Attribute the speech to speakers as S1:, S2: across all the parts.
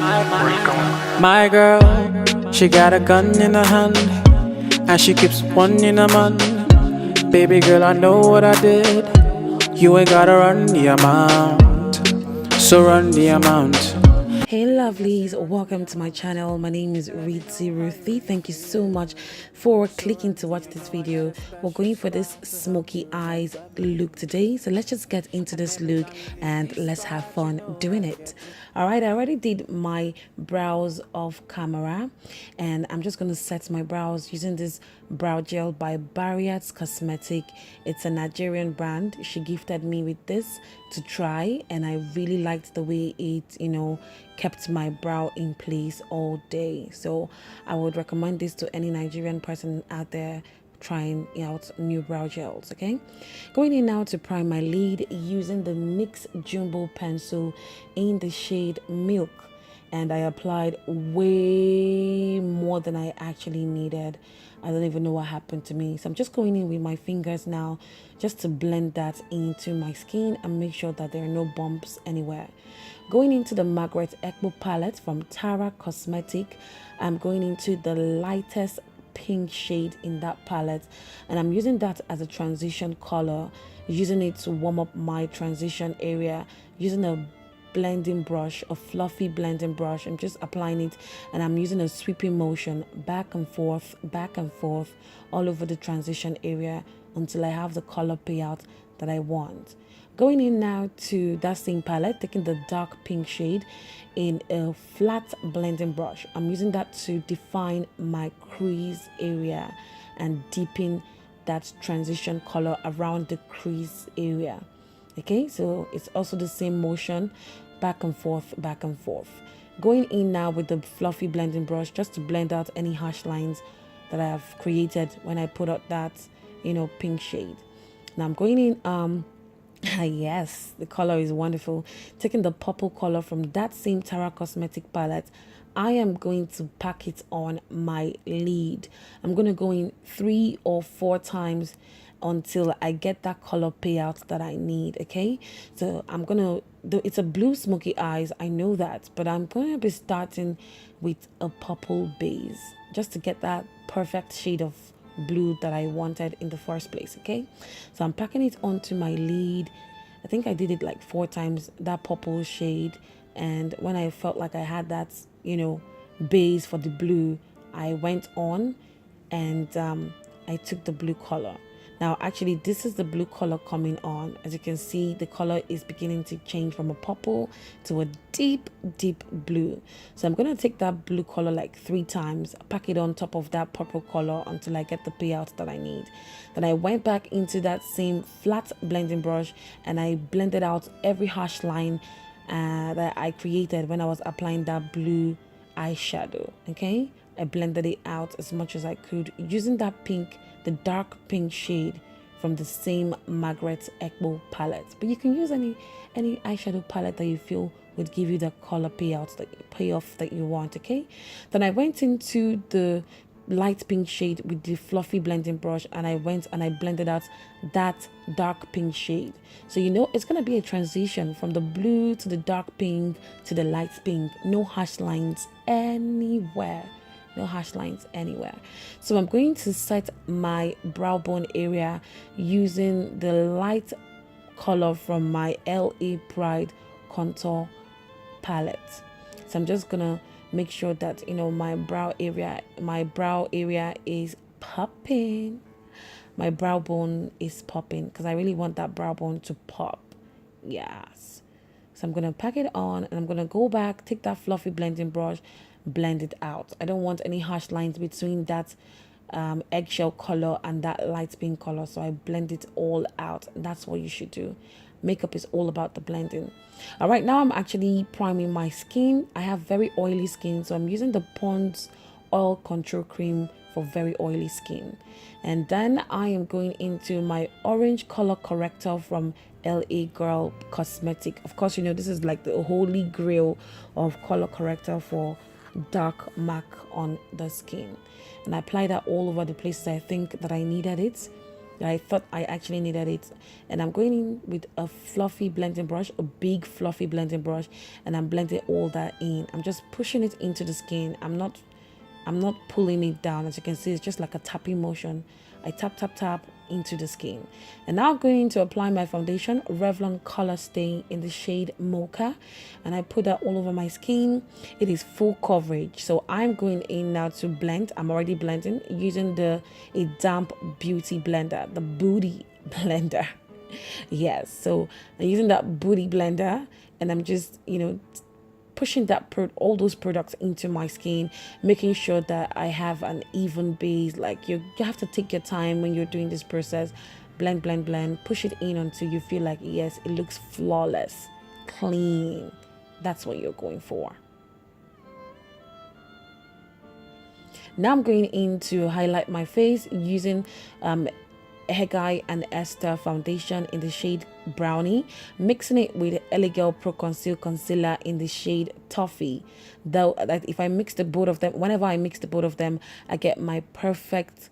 S1: My girl, she got a gun in her hand, and she keeps one in her man. Baby girl, I know what I did. You ain't gotta run the amount, so run the amount.
S2: Hey lovelies, welcome to my channel. My name is RUTHY. Thank you so much for clicking to watch this video. We're going for this smoky eyes look today, so let's just get into this look and let's have fun doing it. All right, I already did my brows off camera, and I'm just going to set my brows using this brow gel by Barriers Cosmetic. It's a Nigerian brand. She gifted me with this to try, and I really liked the way it, kept my brow in place all day. So I would recommend this to any Nigerian person out there trying out new brow gels. Okay, going in now to prime my lid using the NYX Jumbo pencil in the shade Milk, and I applied way more than I actually needed. I don't even know what happened to me, so I'm just going in with my fingers now just to blend that into my skin and make sure that there are no bumps anywhere. Going into the Margaret Ekbo palette from Tara Cosmetic, I'm going into the lightest pink shade in that palette, and I'm using that as a transition color, using it to warm up my transition area, using a blending brush, a fluffy blending brush. I'm just applying it, and I'm using a sweeping motion back and forth all over the transition area until I have the color payout that I want. Going in now to that same palette, taking the dark pink shade in a flat blending brush. I'm using that to define my crease area and deepen that transition color around the crease area. Okay, so it's also the same motion, back and forth. Going in now with the fluffy blending brush just to blend out any harsh lines that I have created when I put out that pink shade. Now I'm going in yes, the color is wonderful. Taking the purple color from that same Tara Cosmetic palette, I am going to pack it on my lid. I'm going to go in 3 or 4 times until I get that color payout that I need. Okay, so I'm gonna do, it's a blue smoky eyes, I know that, but I'm going to be starting with a purple base just to get that perfect shade of blue that I wanted in the first place. Okay, so I'm packing it onto my lid. I think I did it like 4 times, that purple shade, and when I felt like I had that base for the blue, I went on and I took the blue color. Now actually this is the blue color coming on. As you can see, the color is beginning to change from a purple to a deep blue. So I'm going to take that blue color like 3 times, pack it on top of that purple color until I get the payout that I need. Then I went back into that same flat blending brush and I blended out every harsh line that I created when I was applying that blue eyeshadow. Okay, I blended it out as much as I could using that pink, the dark pink shade from the same Margaret Ekbo palette. But you can use any eyeshadow palette that you feel would give you the color payoff that you want. Okay, then I went into the light pink shade with the fluffy blending brush, and I went and I blended out that dark pink shade. So it's going to be a transition from the blue to the dark pink to the light pink. No harsh lines anywhere. No harsh lines anywhere. So I'm going to set my brow bone area using the light color from my LA Pride contour palette. So I'm just gonna make sure that my brow area is popping. My brow bone is popping because I really want that brow bone to pop. Yes. So I'm gonna pack it on, and I'm gonna go back, take that fluffy blending brush, blend it out. I don't want any harsh lines between that eggshell color and that light pink color, so I blend it all out. That's what you should do. Makeup is all about the blending. All right, now I'm actually priming my skin. I have very oily skin, so I'm using the Pond's oil control cream for very oily skin. And then I am going into my orange color corrector from LA Girl Cosmetic. Of course, this is like the holy grail of color corrector for dark mark on the skin, and I apply that all over the places I think that I needed it. I thought I actually needed it. And I'm going in with a fluffy blending brush, a big fluffy blending brush, and I'm blending all that in. I'm just pushing it into the skin. I'm not pulling it down. As you can see, it's just like a tapping motion. I tap tap tap into the skin. And now I'm going to apply my foundation, Revlon Color Stay in the shade Mocha, and I put that all over my skin. It is full coverage, so I'm going in now to blend. I'm already blending using a damp beauty blender, the booty blender. Yes, so I'm using that booty blender, and I'm just, you know, pushing all those products into my skin, making sure that I have an even base. Like you have to take your time when you're doing this process. Blend, blend, blend, push it in until you feel like, yes, it looks flawless, clean. That's what you're going for. Now I'm going in to highlight my face using Hegai and Esther foundation in the shade Brownie, mixing it with Elegel Pro Conceal Concealer in the shade Toffee. Though if I mix the both of them, whenever I mix the both of them, I get my perfect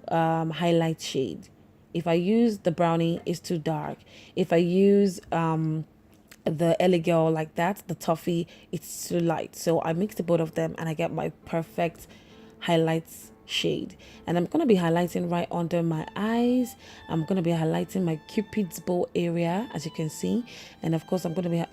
S2: highlight shade. If I use the Brownie, it's too dark. If I use the Elegel like that, the Toffee, it's too light. So I mix the both of them and I get my perfect highlights shade. And I'm going to be highlighting right under my eyes. I'm going to be highlighting my Cupid's bow area, as you can see, and of course I'm going to be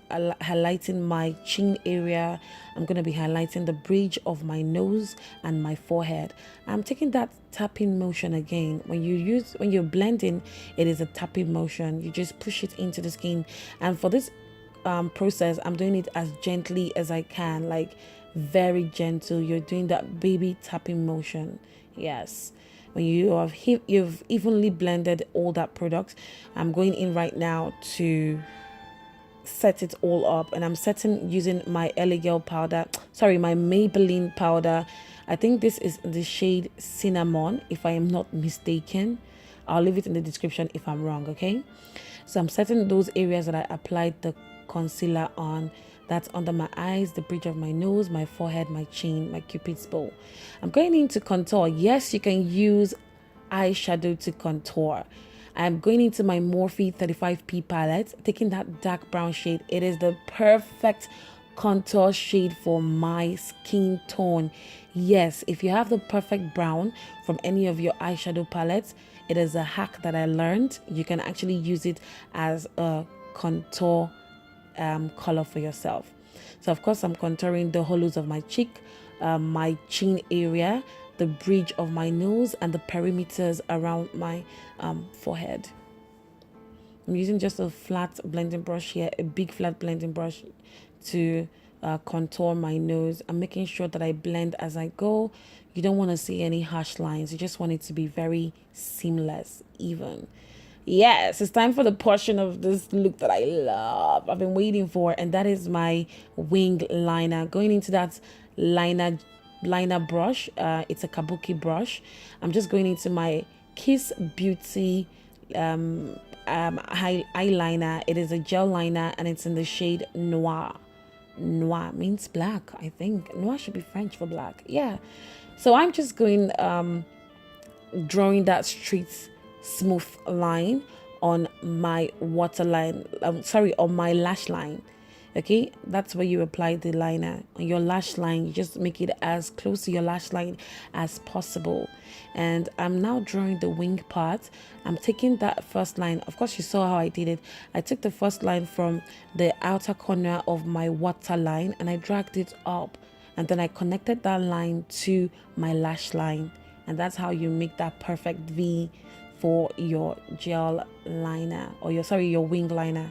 S2: highlighting my chin area. I'm going to be highlighting the bridge of my nose and my forehead. I'm taking that tapping motion again. When you're blending, it is a tapping motion. You just push it into the skin, and for this process I'm doing it as gently as I can, like very gentle. You're doing that baby tapping motion. Yes, when you've evenly blended all that product, I'm going in right now to set it all up, and I'm setting using my Elegel powder, sorry, my Maybelline powder. I think this is the shade Cinnamon, if I am not mistaken. I'll leave it in the description if I'm wrong. Okay, so I'm setting those areas that I applied the concealer on. That's under my eyes, the bridge of my nose, my forehead, my chin, my Cupid's bow. I'm going into contour. Yes, you can use eyeshadow to contour. I'm going into my Morphe 35P palette, taking that dark brown shade. It is the perfect contour shade for my skin tone. Yes, if you have the perfect brown from any of your eyeshadow palettes, it is a hack that I learned. You can actually use it as a contour color for yourself. So of course I'm contouring the hollows of my cheek, my chin area, the bridge of my nose, and the perimeters around my forehead. I'm using just a flat blending brush here, a big flat blending brush, to contour my nose. I'm making sure that I blend as I go. You don't want to see any harsh lines. You just want it to be very seamless, even. Yes, it's time for the portion of this look that I love, I've been waiting for, and that is my wing liner. Going into that liner brush, it's a kabuki brush. I'm just going into my Kiss Beauty eyeliner. It is a gel liner and it's in the shade Noir. Noir means black, I think. Noir should be French for black. Yeah, so I'm just going drawing that straight smooth line on my waterline, on my lash line. Okay, that's where you apply the liner on your lash line. You just make it as close to your lash line as possible. And I'm now drawing the wing part. I'm taking that first line. Of course, you saw how I did it. I took the first line from the outer corner of my waterline and I dragged it up, and then I connected that line to my lash line, and that's how you make that perfect V for your gel liner, or your wing liner,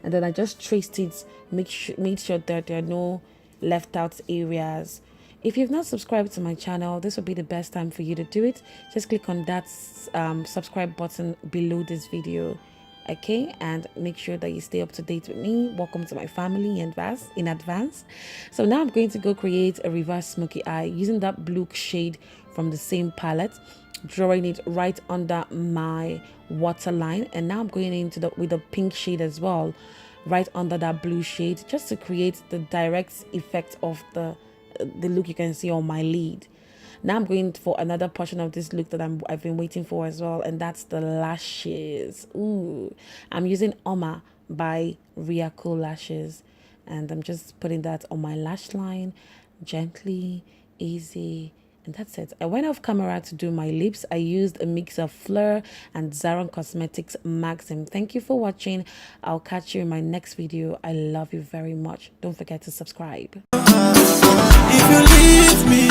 S2: And then I just traced it, made sure that there are no left out areas. If you've not subscribed to my channel, this would be the best time for you to do it. Just click on that subscribe button below this video, okay, and make sure that you stay up to date with me. Welcome to my family in advance. So now I'm going to go create a reverse smoky eye using that blue shade from the same palette, drawing it right under my waterline. And now I'm going into with the pink shade as well, right under that blue shade, just to create the direct effect of the look you can see on my lid. Now I'm going for another portion of this look that I've been waiting for as well, and that's the lashes. Ooh, I'm using Oma by Riaco Lashes, and I'm just putting that on my lash line gently, easy, and that's it. I went off camera to do my lips. I used a mix of Fleur and Zaron Cosmetics Maxim. Thank you for watching. I'll catch you in my next video. I love you very much. Don't forget to subscribe.
S3: If you leave me